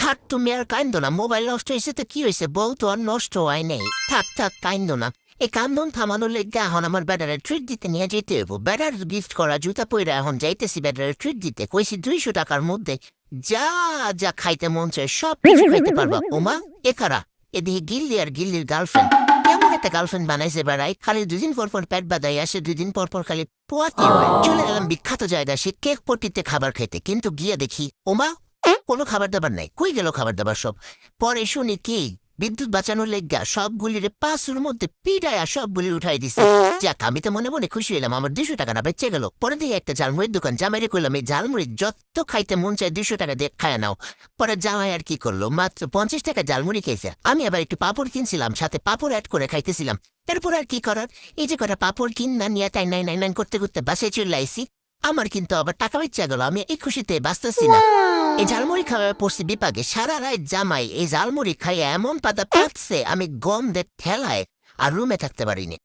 থাক তুমি আর কান্দো না, মোবাইল নষ্ট হয়েছে তো কি হয়েছে, বউ তো আর নষ্ট হয় নেই। থাক থাক কান্দো না। এই কান্দন থামানোর লেগে এখন আমার বেটারে ট্রিট দিতে নিয়ে যেতে হইব। বেটার গিফট করা জুতা পরে এখন যাইতেছি বেটারে ট্রিট দিতে, কইছি 200 টাকার মধ্যে যা যা খাইতে মন চায় সব কিছু খাইতে পারবা। ওমা একারা এদিকে গিল্লি আর গিল্লির গার্লফ্রেন্ড কেমন একটা গার্লফ্রেন্ড বানাইছে বেড়াই, খালি 2 দিন পর পর পেট বাদাই আসে, 2 দিন পর পর খালি পোয়াতি হয়। চলে গেলাম বিখ্যাত জায়গা সে কেক পট্টিতে খাবার খাইতে, কিন্তু গিয়ে দেখি ওমা কোনো খাবার দাবার নাই, কই গেল খাবার দাবার সব। পরে শুনি কি বিদ্যুৎ বাঁচানোর লেগা সবগুলির পাঁচুর মধ্যে পিড়ায়া সবগুলি উঠাই দিছে। যাক আমি তো মনে মনে খুশি হলাম, আমার 200 টাকাটা বেঁচে গেল। পরে দিয়ে একটা ঝালমুড়ির দোকান, জামাইরে কইলাম এই ঝালমুড়ি যত খাইতে মন চায় 200 টাকা দিয়ে খায় নাও। পরে জামাই আর কি করলো, মাত্র 50 টাকা ঝালমুড়ি খেয়েছে। আমি আবার একটু পাপড় কিনছিলাম, সাথে পাপড় অ্যাড করে খাইতেছিলাম। এরপর আর কি করার, এই যে কটা পাপড় কিন না নিয়ে তাই নাই নাই নাই করতে করতে বাসায় চলে আইসি। আমার কিন্তু আবার টাকা বেচা গেল, আমি এই খুশিতে বাঁচতেছি না। এই ঝালমুড়ি খাওয়া পড়ছি বিপাকে, সারা রাত জামাই এই ঝালমুড়ি খাইয়ে এমন পাতা পাচ্ছে আমি গন্ধে ঠেলায় আর রুমে থাকতে পারিনি।